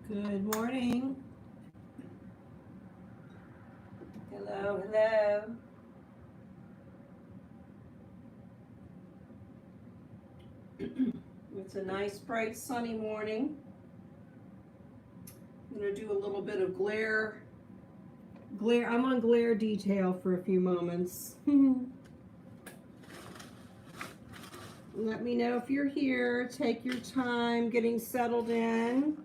Good morning. Hello, hello. It's a nice, bright, sunny morning. I'm going to do a little bit of glare. I'm on glare detail for a few moments. Let me know if you're here. Take your time getting settled in.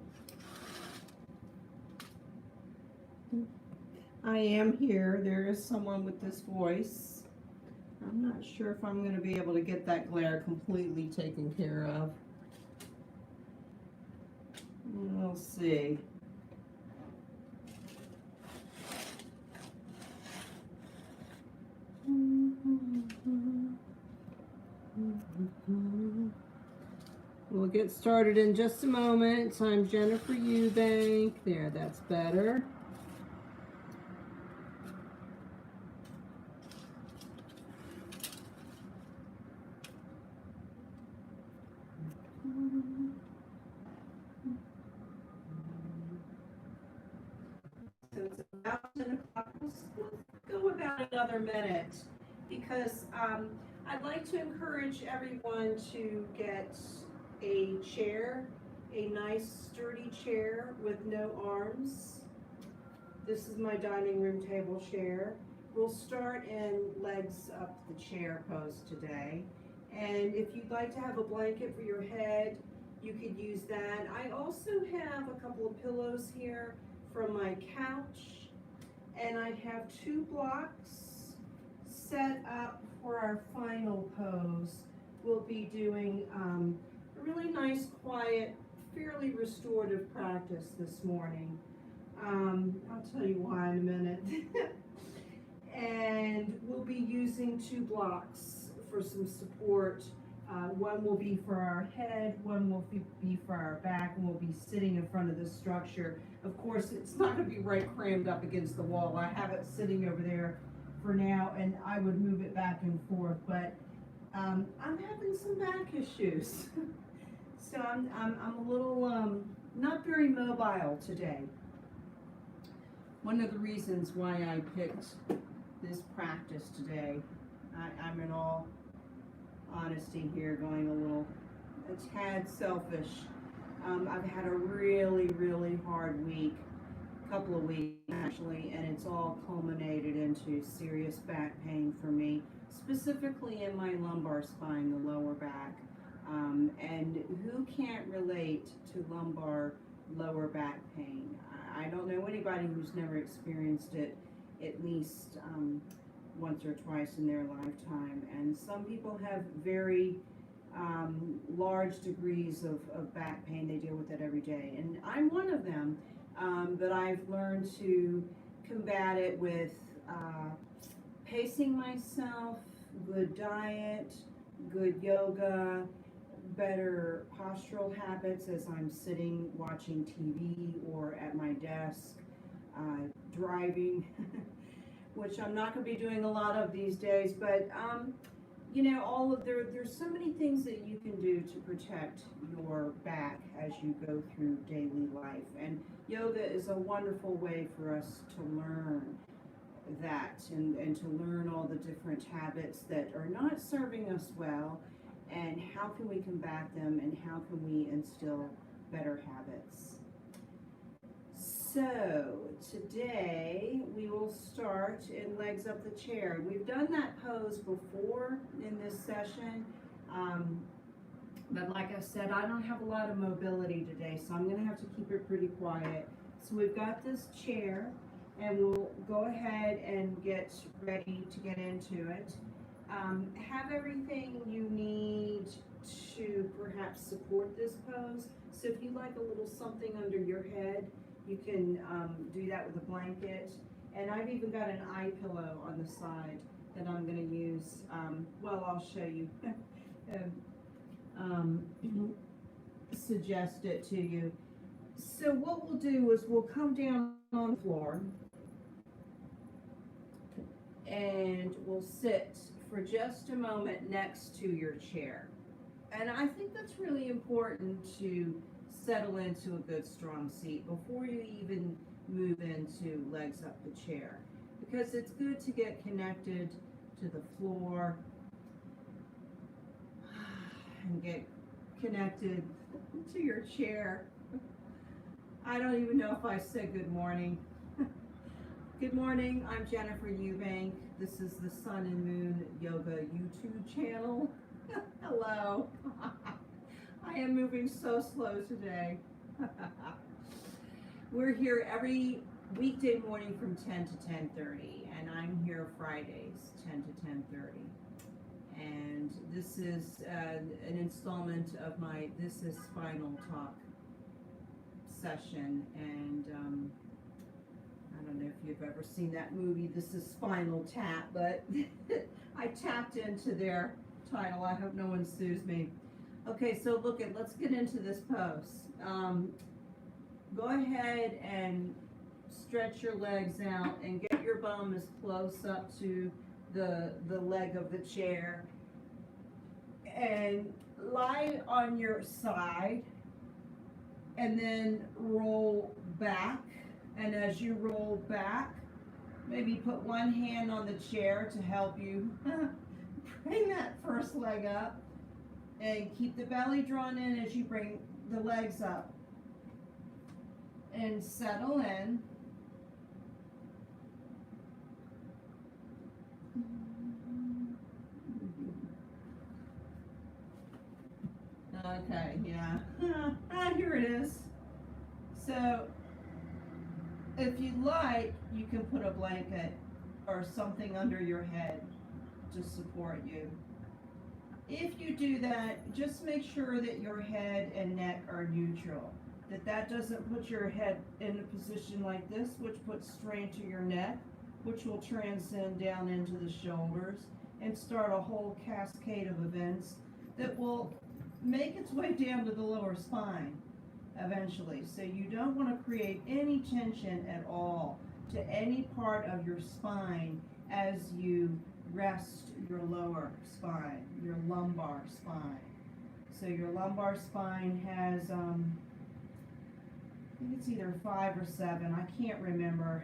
I am here. There is someone with this voice. I'm not sure if I'm going to be able to get that glare completely taken care of. We'll see. We'll get started in just a moment. I'm Jennifer Eubank. There, that's better. So it's about 10 o'clock. We'll go about another minute because I'd like to encourage everyone to get a chair, a nice sturdy chair with no arms. This is my dining room table chair. We'll start in legs up the chair pose today. And if you'd like to have a blanket for your head, you could use that. I also have a couple of pillows here from my couch, and I have 2 blocks set up for our final pose. We'll be doing a really nice, quiet, fairly restorative practice this morning. I'll tell you why in a minute. And we'll be using 2 blocks for some support. One will be for our head, one will be for our back, and we'll be sitting in front of this structure. Of course, it's not going to be right crammed up against the wall. I have it sitting over there for now, and I would move it back and forth, but I'm having some back issues. So I'm a little not very mobile today. One of the reasons why I picked this practice today, I'm in all honesty here going a tad selfish. I've had a really hard week, couple of weeks actually, and it's all culminated into serious back pain for me, specifically in my lumbar spine, the lower back. And who can't relate to lumbar lower back pain? I don't know anybody who's never experienced it at least once or twice in their lifetime. And some people have very large degrees of back pain. They deal with it every day. And I'm one of them, but I've learned to combat it with pacing myself, good diet, good yoga, better postural habits as I'm sitting watching TV or at my desk, driving, which I'm not going to be doing a lot of these days, but you know, there's so many things that you can do to protect your back as you go through daily life, and yoga is a wonderful way for us to learn that and to learn all the different habits that are not serving us well, and how can we combat them, and how can we instill better habits. So today we will start in legs up the chair. We've done that pose before in this session, but like I said, I don't have a lot of mobility today, so I'm going to have to keep it pretty quiet. So we've got this chair, and we'll go ahead and get ready to get into it. Have everything you need to perhaps support this pose. So if you'd like a little something under your head, you can do that with a blanket. And I've even got an eye pillow on the side that I'm going to use. Well, I'll show you. Suggest it to you. So what we'll do is we'll come down on the floor and we'll sit for just a moment next to your chair. And I think that's really important to settle into a good strong seat before you even move into legs up the chair, because it's good to get connected to the floor and get connected to your chair. I don't even know if I said good morning. Good morning, I'm Jennifer Eubank. This is the Sun and Moon Yoga YouTube channel. Hello. I am moving so slow today. We're here every weekday morning from 10 to 10:30, and I'm here Fridays 10 to 10:30. And this is an installment of my This is Spinal Talk session, and I don't know if you've ever seen that movie, This is Spinal Tap, but I tapped into their title. I hope no one sues me. Okay, so let's get into this pose. Go ahead and stretch your legs out and get your bum as close up to the leg of the chair, and lie on your side and then roll back. And as you roll back, maybe put one hand on the chair to help you bring that first leg up, and keep the belly drawn in as you bring the legs up, and settle in. Okay, yeah. Here it is. So, if you'd like, you can put a blanket or something under your head to support you. If you do that, just make sure that your head and neck are neutral. That doesn't put your head in a position like this, which puts strain to your neck, which will transcend down into the shoulders and start a whole cascade of events that will make its way down to the lower spine eventually. So you don't want to create any tension at all to any part of your spine as you rest your lower spine, your lumbar spine. So your lumbar spine has, I think it's either 5 or 7, I can't remember,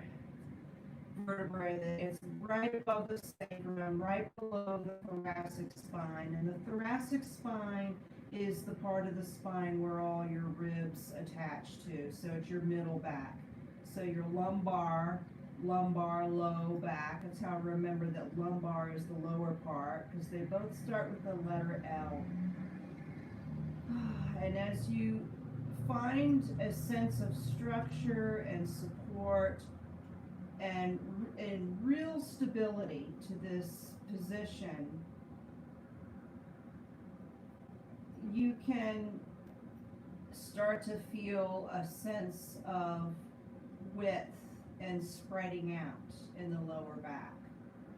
vertebrae. It's right above the sacrum, right below the thoracic spine. And the thoracic spine is the part of the spine where all your ribs attach to. So it's your middle back. So your lumbar, low back. That's how I remember that lumbar is the lower part, because they both start with the letter L. And as you find a sense of structure and support and real stability to this position, you can start to feel a sense of width and spreading out in the lower back.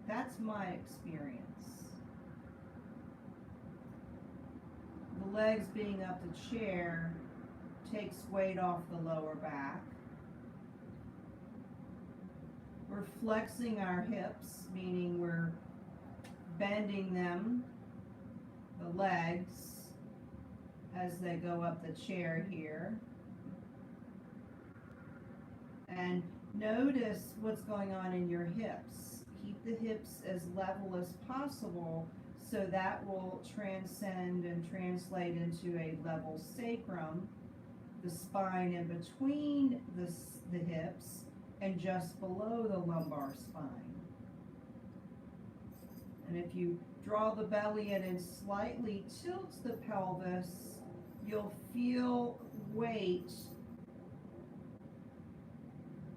That's my experience. The legs being up the chair takes weight off the lower back. We're flexing our hips, meaning we're bending them, the legs, as they go up the chair here. And notice what's going on in your hips. Keep the hips as level as possible, so that will transcend and translate into a level sacrum, the spine in between the hips and just below the lumbar spine. And if you draw the belly in and slightly tilt the pelvis, you'll feel weight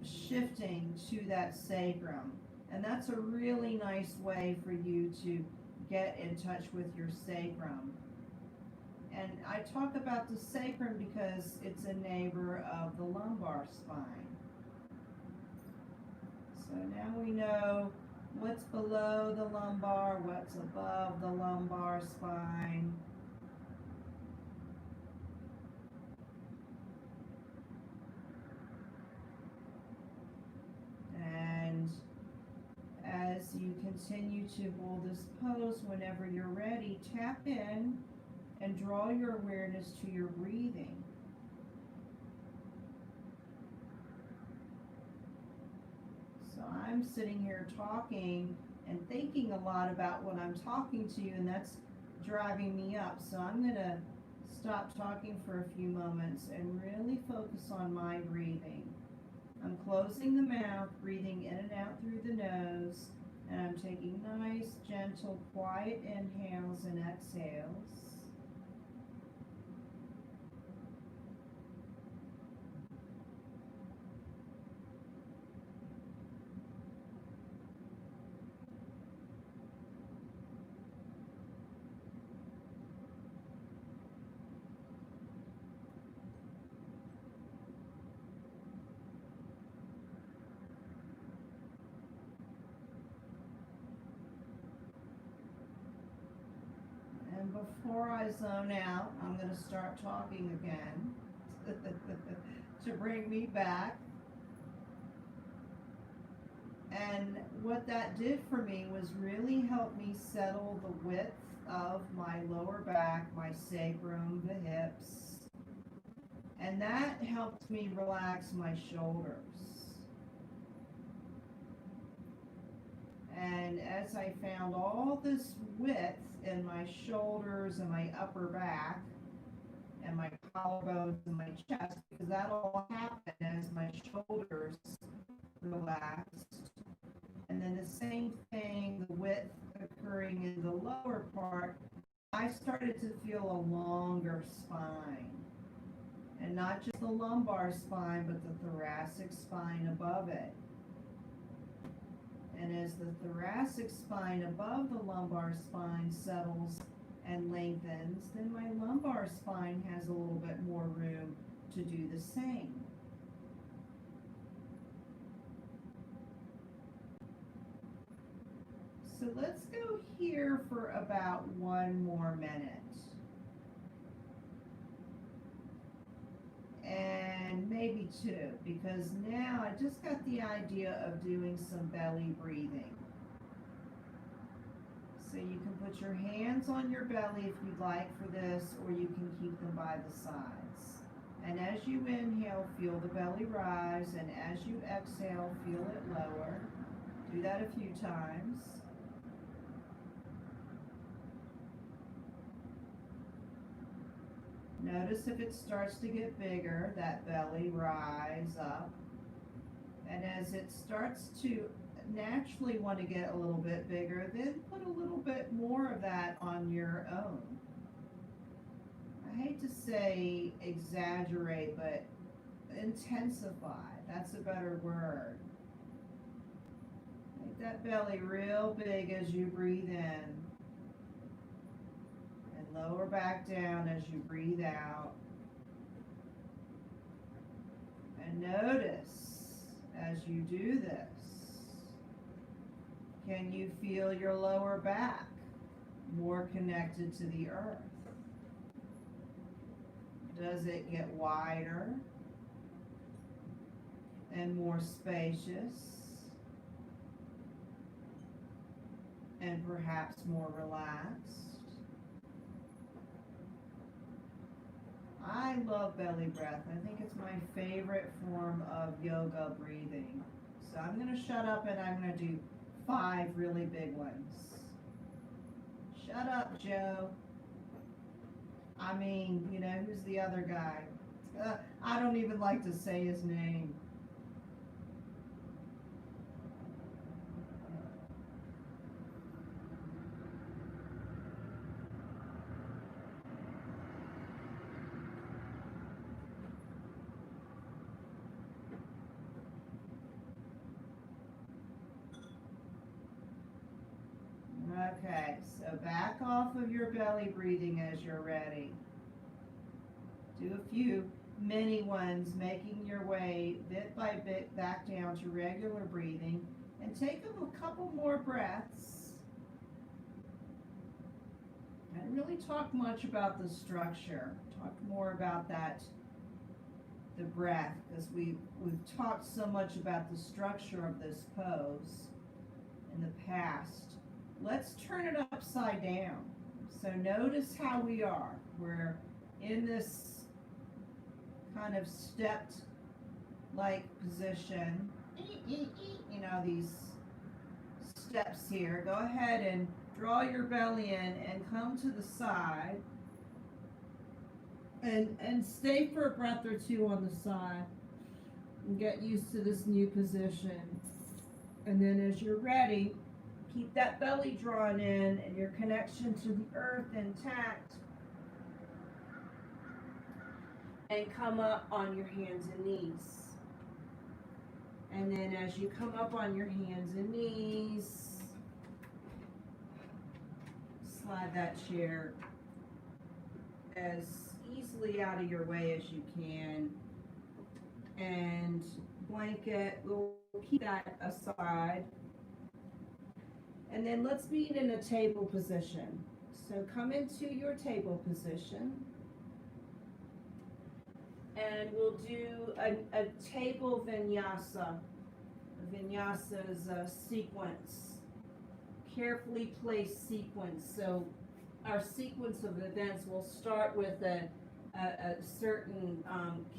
shifting to that sacrum. And that's a really nice way for you to get in touch with your sacrum. And I talk about the sacrum because it's a neighbor of the lumbar spine. So now we know what's below the lumbar, what's above the lumbar spine. And as you continue to hold this pose, whenever you're ready, tap in and draw your awareness to your breathing. So I'm sitting here talking and thinking a lot about what I'm talking to you, and that's driving me up. So I'm going to stop talking for a few moments and really focus on my breathing. I'm closing the mouth, breathing in and out through the nose, and I'm taking nice, gentle, quiet inhales and exhales. And before I zone out, I'm going to start talking again to bring me back. And what that did for me was really help me settle the width of my lower back, my sacrum, the hips. And that helped me relax my shoulders. And as I found all this width in my shoulders and my upper back and my collarbones and my chest, because that all happened as my shoulders relaxed. And then the same thing, the width occurring in the lower part, I started to feel a longer spine. And not just the lumbar spine, but the thoracic spine above it. And as the thoracic spine above the lumbar spine settles and lengthens, then my lumbar spine has a little bit more room to do the same. So let's go here for about 1 more minute. And maybe 2, because now I just got the idea of doing some belly breathing. So you can put your hands on your belly if you'd like for this, or you can keep them by the sides. And as you inhale, feel the belly rise, and as you exhale, feel it lower. Do that a few times. Notice if it starts to get bigger, that belly rise up. And as it starts to naturally want to get a little bit bigger, then put a little bit more of that on your own. I hate to say exaggerate, but intensify. That's a better word. Make that belly real big as you breathe in. Lower back down as you breathe out. And notice as you do this, can you feel your lower back more connected to the earth? Does it get wider and more spacious and perhaps more relaxed? I love belly breath. I think it's my favorite form of yoga breathing. So I'm going to shut up and I'm going to do 5 really big ones. Shut up, Joe. I mean, you know, who's the other guy? I don't even like to say his name. Okay, so back off of your belly breathing as you're ready. Do a few mini ones, making your way bit by bit back down to regular breathing, and take a couple more breaths. I didn't really talk much about the structure. Talk more about that, the breath, because we've talked so much about the structure of this pose in the past. Let's turn it upside down. So notice how we are. We're in this kind of stepped like position, you know, these steps here. Go ahead and draw your belly in and come to the side. And stay for a breath or two on the side and get used to this new position. And then as you're ready, keep that belly drawn in and your connection to the earth intact. And come up on your hands and knees. And then as you come up on your hands and knees, slide that chair as easily out of your way as you can. And blanket, we'll keep that aside. And then let's be in a table position. So come into your table position. And we'll do a table vinyasa. Vinyasa is a sequence, carefully placed sequence. So our sequence of events will start with a certain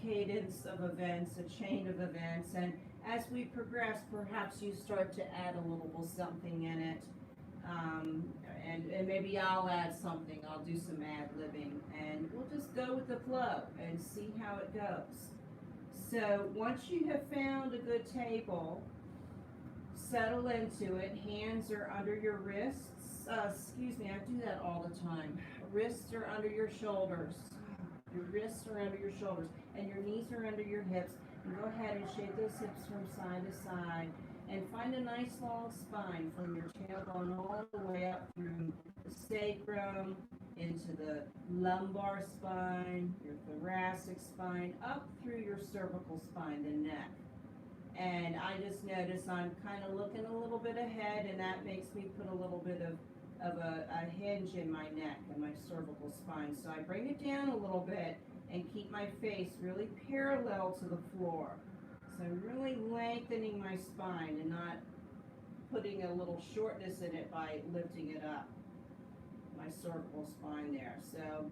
cadence of events, a chain of events, and as we progress, perhaps you start to add a little something in it, and maybe I'll add something. I'll do some ad-libbing, and we'll just go with the flow and see how it goes. So once you have found a good table, settle into it. Hands are under your wrists. Excuse me, I do that all the time. Wrists are under your shoulders. Your wrists are under your shoulders, and your knees are under your hips. And go ahead and shake those hips from side to side. And find a nice long spine from your tailbone all the way up through the sacrum, into the lumbar spine, your thoracic spine, up through your cervical spine, the neck. And I just notice I'm kind of looking a little bit ahead, and that makes me put a little bit of a hinge in my neck and my cervical spine. So I bring it down a little bit and keep my face really parallel to the floor. So I'm really lengthening my spine and not putting a little shortness in it by lifting it up, my cervical spine there. So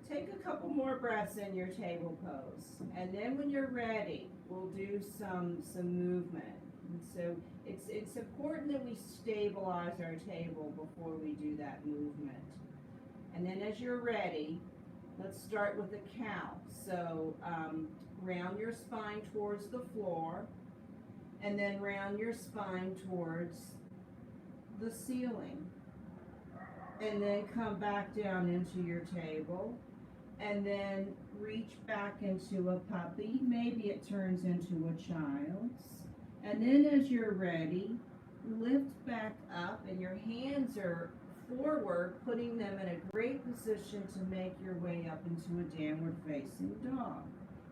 take a couple more breaths in your table pose. And then when you're ready, we'll do some movement. And so it's important that we stabilize our table before we do that movement. And then as you're ready, let's start with a cow. So round your spine towards the floor, and then round your spine towards the ceiling. And then come back down into your table, and then reach back into a puppy. Maybe it turns into a child's. And then as you're ready, lift back up, and your hands are forward, putting them in a great position to make your way up into a downward facing dog.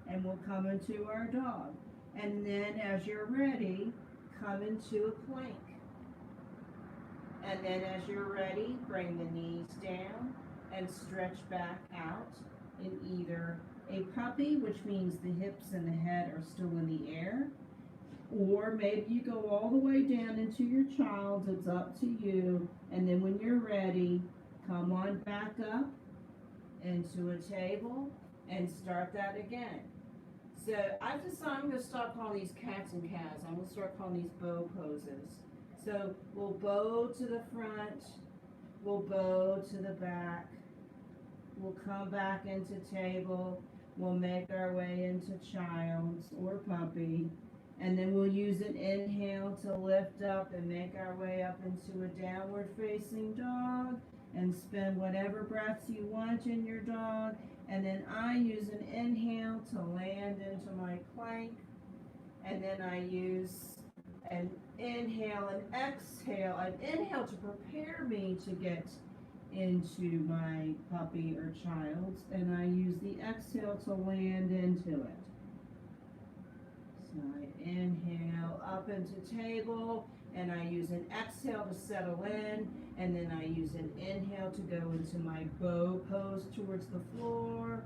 And we'll come into our dog. And then as you're ready, come into a plank. And then as you're ready, bring the knees down and stretch back out in either a puppy, which means the hips and the head are still in the air, or maybe you go all the way down into your child's. It's up to you. And then when you're ready, come on back up into a table and start that again. So I've decided I'm going to stop calling these cats and cows. I'm going to start calling these bow poses. So we'll bow to the front, we'll bow to the back, we'll come back into table, we'll make our way into child's or puppy, and then we'll use an inhale to lift up and make our way up into a downward facing dog, and spend whatever breaths you want in your dog. And then I use an inhale to land into my plank, and then I use an inhale and exhale, an inhale to prepare me to get into my puppy or child's, and I use the exhale to land into it. So I inhale up into table, and I use an exhale to settle in, and then I use an inhale to go into my bow pose towards the floor,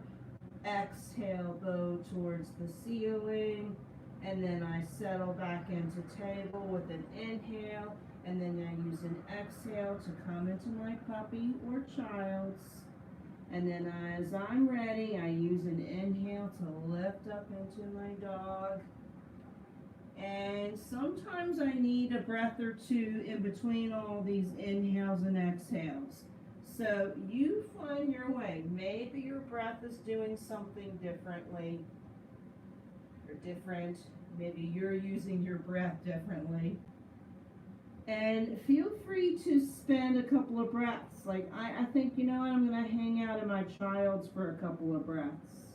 exhale, bow towards the ceiling, and then I settle back into table with an inhale, and then I use an exhale to come into my puppy or child's. And then as I'm ready, I use an inhale to lift up into my dog, And sometimes I need a breath or two in between all these inhales and exhales. So you find your way. Maybe your breath is doing something differently or different. Maybe you're using your breath differently. And feel free to spend a couple of breaths. Like I think, you know what, I'm going to hang out in my child's for a couple of breaths.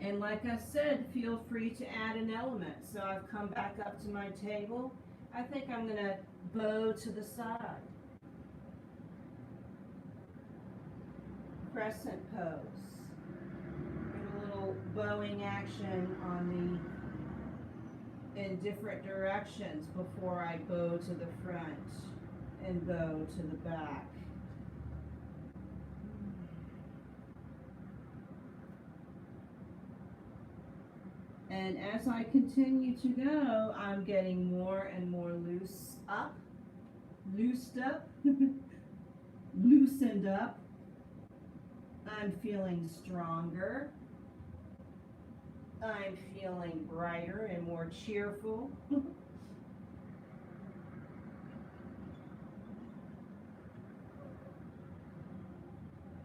And like I said, feel free to add an element. So I've come back up to my table. I think I'm going to bow to the side. Crescent pose. Get a little bowing action on in different directions before I bow to the front and bow to the back. And as I continue to go, I'm getting more and more loosed up, loosened up. I'm feeling stronger. I'm feeling brighter and more cheerful.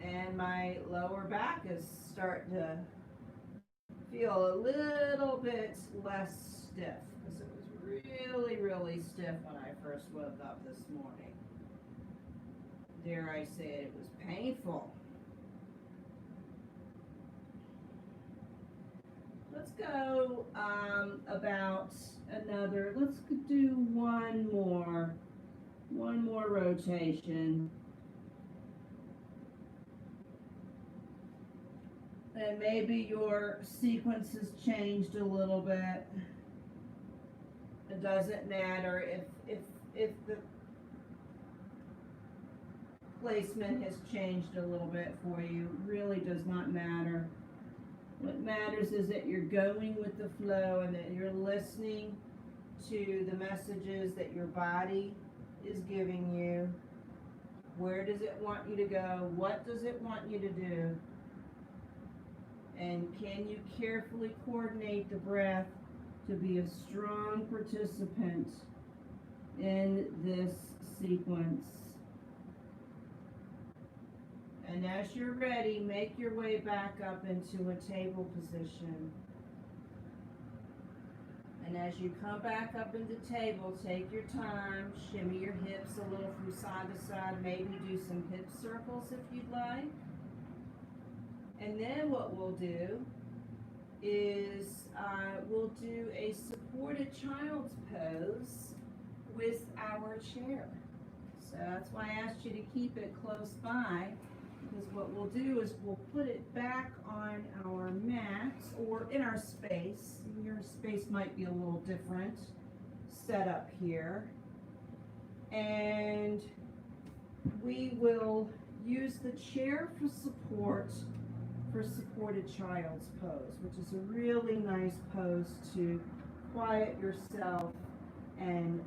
And my lower back is starting to feel a little bit less stiff, because it was really, really stiff when I first woke up this morning. Dare I say it, it was painful. Let's go about another, let's do one more rotation. And maybe your sequence has changed a little bit. It doesn't matter if the placement has changed a little bit for you. Really does not matter. What matters is that you're going with the flow and that you're listening to the messages that your body is giving you. Where does it want you to go? What does it want you to do? And can you carefully coordinate the breath to be a strong participant in this sequence? And as you're ready, make your way back up into a table position. And as you come back up into table, take your time, shimmy your hips a little from side to side, maybe do some hip circles if you'd like. And then what we'll do is we'll do a supported child's pose with our chair. So that's why I asked you to keep it close by, because what we'll do is we'll put it back on our mat or in our space. Your space might be a little different set up here. And we will use the chair for support for supported child's pose, which is a really nice pose to quiet yourself and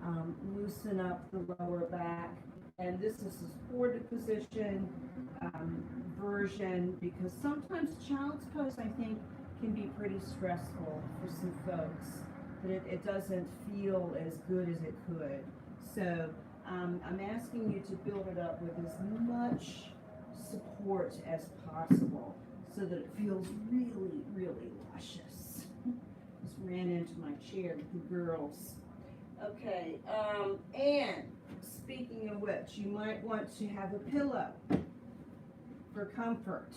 loosen up the lower back. And this is a supported position version, because sometimes child's pose, I think, can be pretty stressful for some folks, that it doesn't feel as good as it could. So I'm asking you to build it up with as much support as possible, so that it feels really, really luscious. Just ran into my chair with the girls. Okay, and speaking of which, you might want to have a pillow for comfort.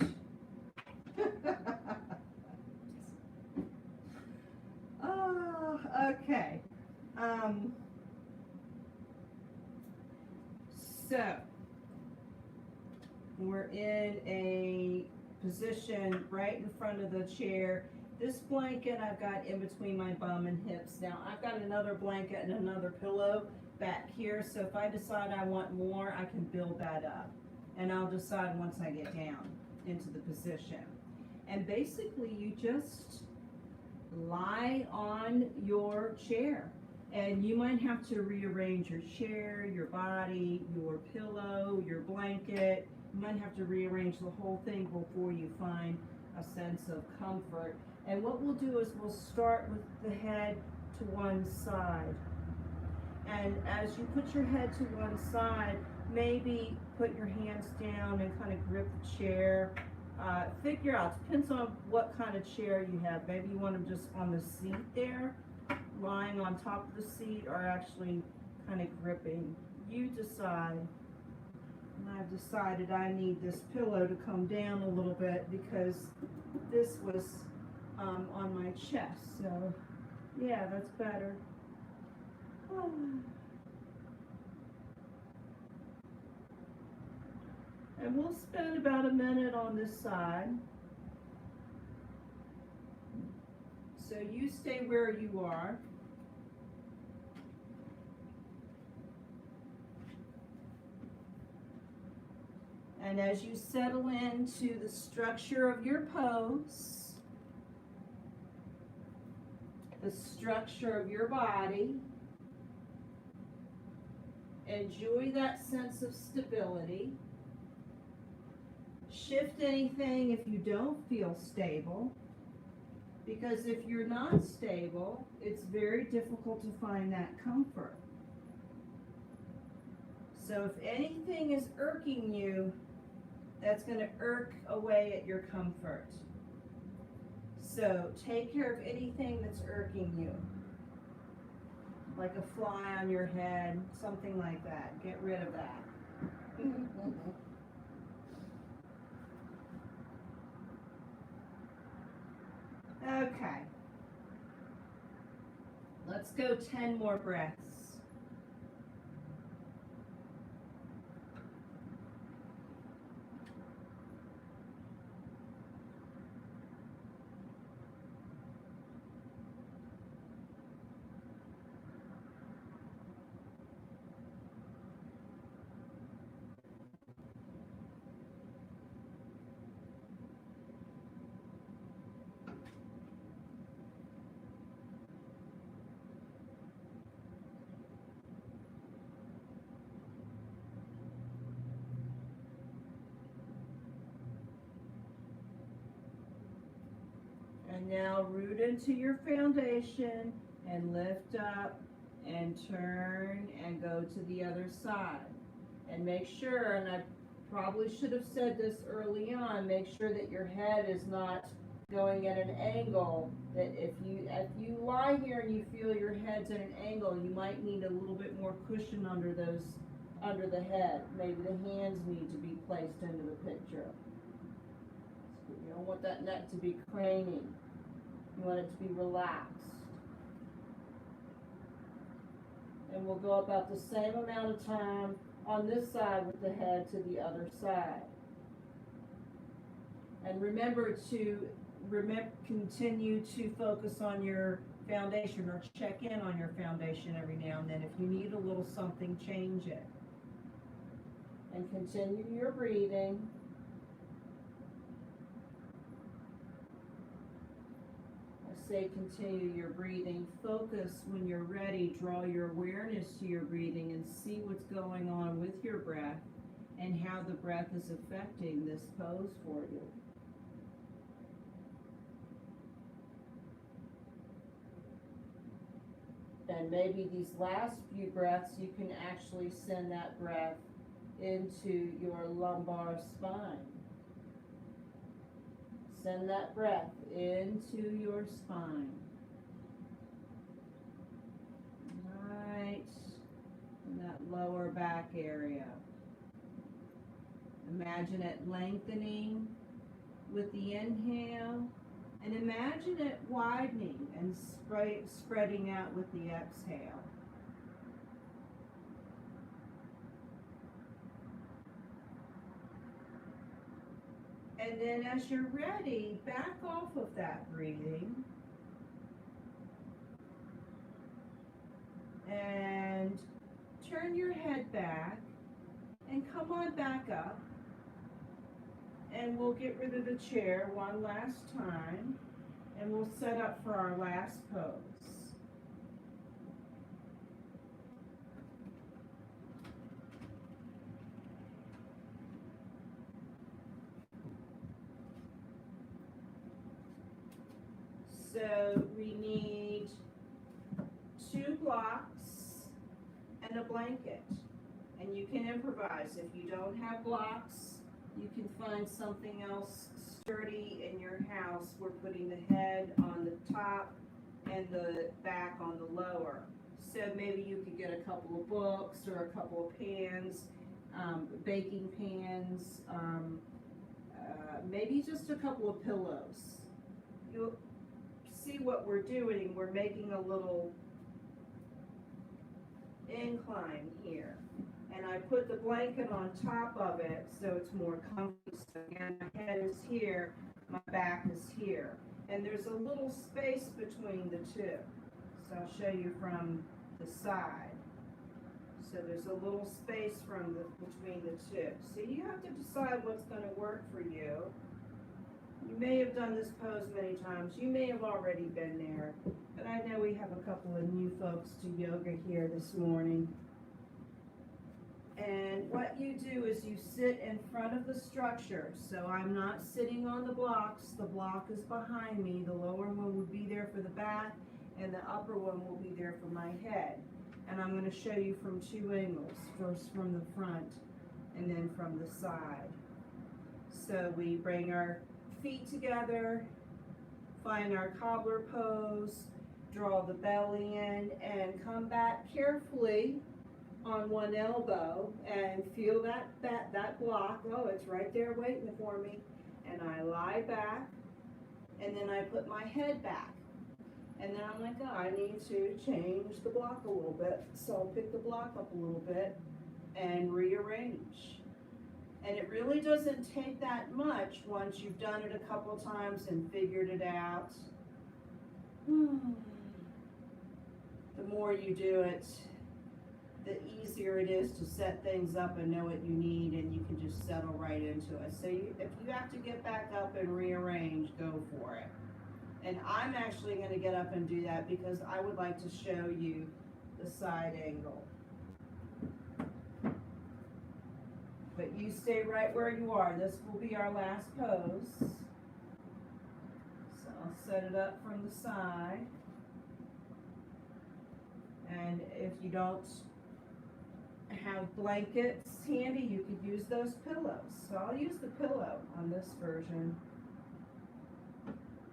Oh, okay. So we're in a position right in front of the chair. This blanket I've got in between my bum and hips. Now I've got another blanket and another pillow back here, so if I decide I want more, I can build that up. And I'll decide once I get down into the position. And basically you just lie on your chair. And you might have to rearrange your chair, your body, your pillow, your blanket. You might have to rearrange the whole thing before you find a sense of comfort. And what we'll do is we'll start with the head to one side. And as you put your head to one side, maybe put your hands down and kind of grip the chair. Figure out, depends on what kind of chair you have. Maybe you want them just on the seat there, lying on top of the seat, or actually kind of gripping. You decide. And I've decided I need this pillow to come down a little bit because this was on my chest. So yeah, that's better. Oh. And we'll spend about a minute on this side. So you stay where you are. And as you settle into the structure of your pose, the structure of your body, enjoy that sense of stability. Shift anything if you don't feel stable, because if you're not stable, it's very difficult to find that comfort. So if anything is irking you, that's going to irk away at your comfort. So take care of anything that's irking you, like a fly on your head, something like that. Get rid of that. Okay. Let's go 10 more breaths. And now root into your foundation and lift up and turn and go to the other side. And make sure, and I probably should have said this early on, make sure that your head is not going at an angle. That if you lie here and you feel your head's at an angle, you might need a little bit more cushion under the head. Maybe the hands need to be placed into the picture. You don't want that neck to be craning. You want it to be relaxed. And we'll go about the same amount of time on this side with the head to the other side. And remember to continue to focus on your foundation, or check in on your foundation every now and then. If you need a little something, change it. And continue your breathing. Say continue your breathing. Focus when you're ready. Draw your awareness to your breathing and see what's going on with your breath and how the breath is affecting this pose for you. And maybe these last few breaths, you can actually send that breath into your lumbar spine. Send that breath into your spine. Right in that lower back area. Imagine it lengthening with the inhale, and imagine it widening and spreading out with the exhale. And then as you're ready, back off of that breathing and turn your head back and come on back up. And we'll get rid of the chair one last time, and we'll set up for our last pose. So we need 2 blocks and a blanket. And you can improvise. If you don't have blocks, you can find something else sturdy in your house. We're putting the head on the top and the back on the lower. So maybe you could get a couple of books or a couple of pans, baking pans, maybe just a couple of pillows. You'll see what we're doing. We're making a little incline here. And I put the blanket on top of it so it's more comfy. So again, my head is here, my back is here. And there's a little space between the two. So I'll show you from the side. So there's a little space between the two. So you have to decide what's going to work for you. You may have done this pose many times. You may have already been there. But I know we have a couple of new folks to yoga here this morning. And what you do is you sit in front of the structure. So I'm not sitting on the blocks. The block is behind me. The lower one will be there for the back, and the upper one will be there for my head. And I'm going to show you from 2 angles. First from the front, and then from the side. So we bring our feet together, find our cobbler pose, draw the belly in, and come back carefully on one elbow and feel that block. Oh, it's right there waiting for me. And I lie back, and then I put my head back. And then I'm like, oh, I need to change the block a little bit. So I'll pick the block up a little bit and rearrange. And it really doesn't take that much once you've done it a couple times and figured it out. The more you do it, the easier it is to set things up and know what you need, and you can just settle right into it. So if you have to get back up and rearrange, go for it. And I'm actually going to get up and do that because I would like to show you the side angle. But you stay right where you are. This will be our last pose. So I'll set it up from the side. And if you don't have blankets handy, you could use those pillows. So I'll use the pillow on this version.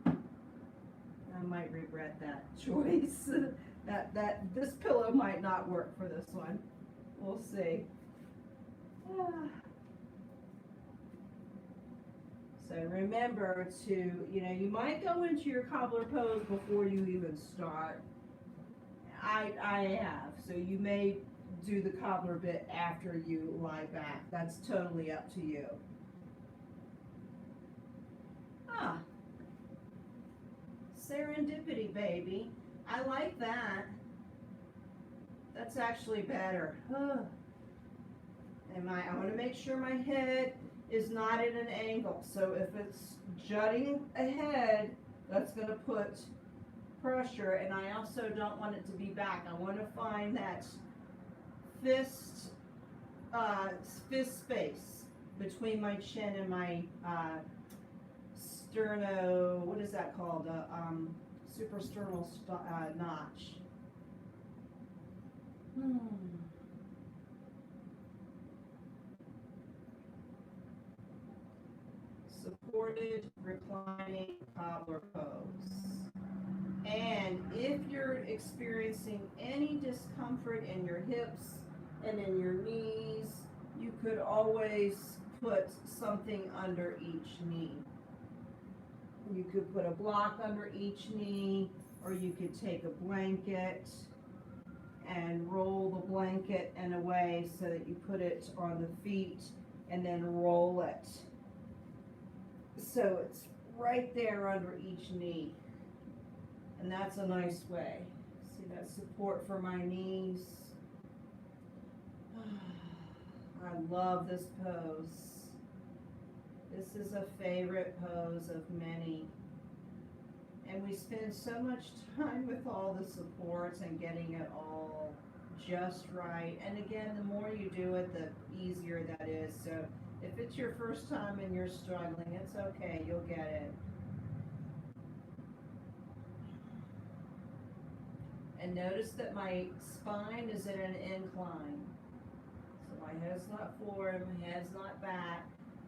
I might regret that choice. This pillow might not work for this one. We'll see. So remember to, you might go into your cobbler pose before you even start. I have. So you may do the cobbler bit after you lie back. That's totally up to you. Serendipity, baby. I like that. That's actually better. I want to make sure my head is not at an angle. So if it's jutting ahead, that's going to put pressure, and I also don't want it to be back. I want to find that fist space between my chin and my what is that called? Suprasternal notch. Supported reclining cobbler pose. And if you're experiencing any discomfort in your hips and in your knees, you could always put something under each knee. You could put a block under each knee, or you could take a blanket and roll the blanket in a way so that you put it on the feet and then roll it. So it's right there under each knee. And that's a nice way. See that support for my knees. I love this pose. This is a favorite pose of many. And we spend so much time with all the supports and getting it all just right. And again, the more you do it, the easier that is. So if it's your first time and you're struggling, it's okay, you'll get it. And notice that my spine is at an incline. So my head's not forward, my head's not back.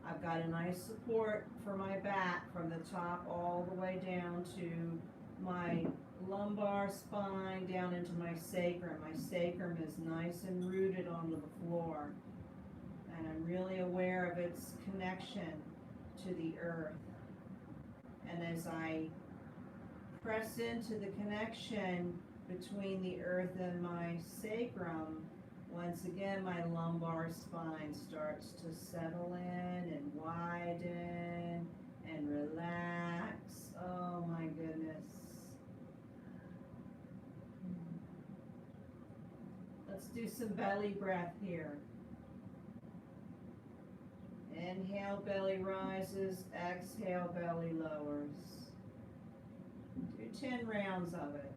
I've got a nice support for my back from the top all the way down to my lumbar spine, down into my sacrum. My sacrum is nice and rooted onto the floor. And I'm really aware of its connection to the earth. And as I press into the connection between the earth and my sacrum, once again my lumbar spine starts to settle in and widen and relax. Oh my goodness. Let's do some belly breath here. Inhale, belly rises. Exhale, belly lowers. Do 10 rounds of it.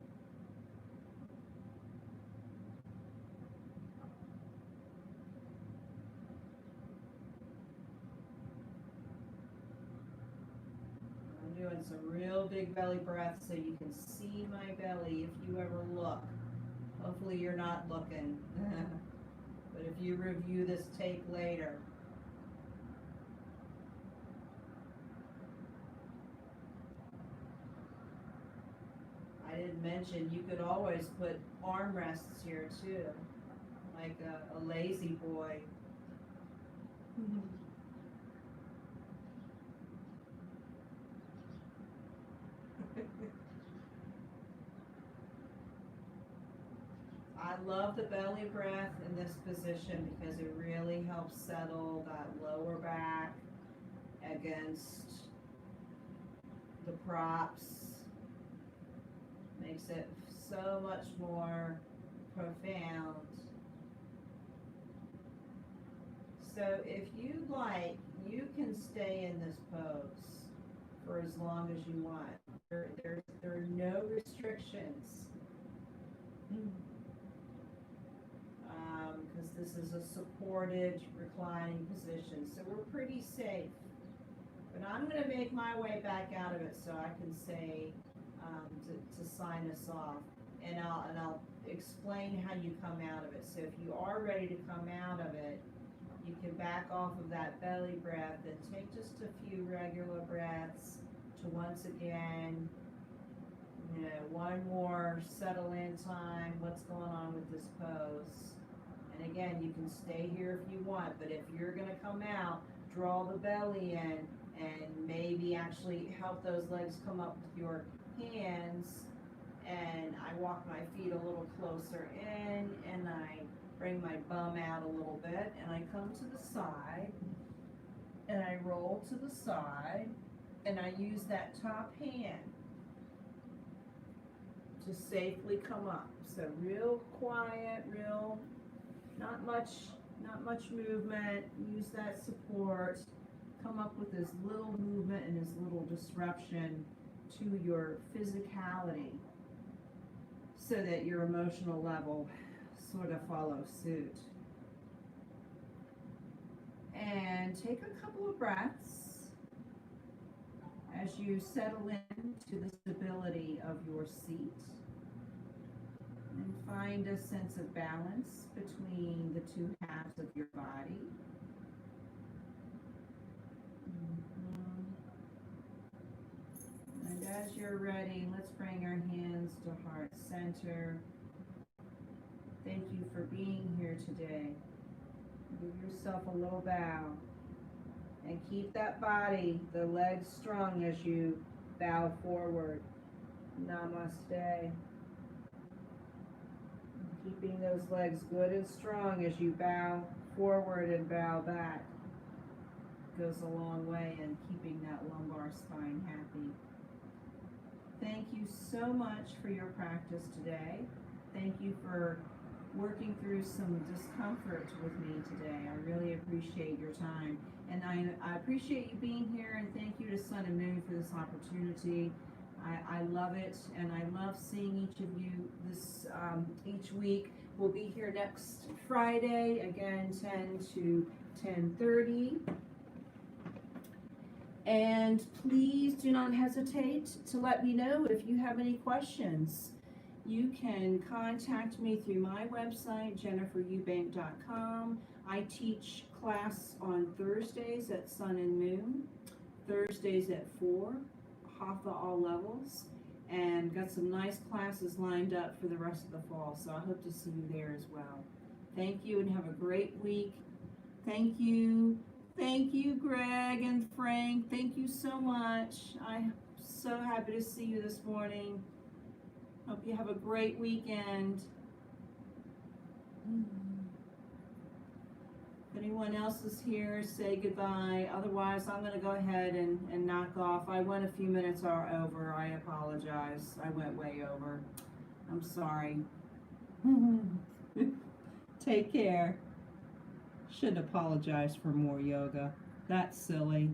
I'm doing some real big belly breaths so you can see my belly if you ever look. Hopefully you're not looking. But if you review this tape later. I didn't mention you could always put armrests here too, like a lazy boy. I love the belly breath in this position because it really helps settle that lower back against the props. Makes it so much more profound. So if you like, you can stay in this pose for as long as you want. There are no restrictions. Because this is a supported reclining position, so we're pretty safe. But I'm going to make my way back out of it so I can say to sign us off, and I'll explain how you come out of it. So if you are ready to come out of it, you can back off of that belly breath and take just a few regular breaths to once again, one more settle in time. What's going on with this pose? And again, you can stay here if you want, but if you're going to come out, draw the belly in and maybe actually help those legs come up with your hands, and I walk my feet a little closer in, and I bring my bum out a little bit, and I come to the side, and I roll to the side, and I use that top hand to safely come up. So real quiet, not much movement. Use that support. Come up with as little movement and as little disruption to your physicality so that your emotional level sort of follows suit. And take a couple of breaths as you settle into the stability of your seat. And find a sense of balance between the two halves of your body. And as you're ready, let's bring our hands to heart center. Thank you for being here today. Give yourself a little bow. And keep that body, the legs strong as you bow forward. Namaste. Keeping those legs good and strong as you bow forward and bow back goes a long way in keeping that lumbar spine happy. Thank you so much for your practice today. Thank you for working through some discomfort with me today. I really appreciate your time. And I appreciate you being here, and thank you to Sun and Moon for this opportunity. I love it, and I love seeing each of you each week. We'll be here next Friday, again, 10 to 10:30. And please do not hesitate to let me know if you have any questions. You can contact me through my website, jennifereubank.com. I teach class on Thursdays at Sun and Moon, Thursdays at 4, Hatha all levels, and got some nice classes lined up for the rest of the fall, so I hope to see you there as well. Thank you and have a great week. Thank you. Thank you, Greg and Frank. Thank you so much. I'm so happy to see you this morning. Hope you have a great weekend. If anyone else is here, say goodbye. Otherwise, I'm going to go ahead and knock off. I went a few minutes over. I apologize. I went way over. I'm sorry. Take care. Should apologize for more yoga. That's silly.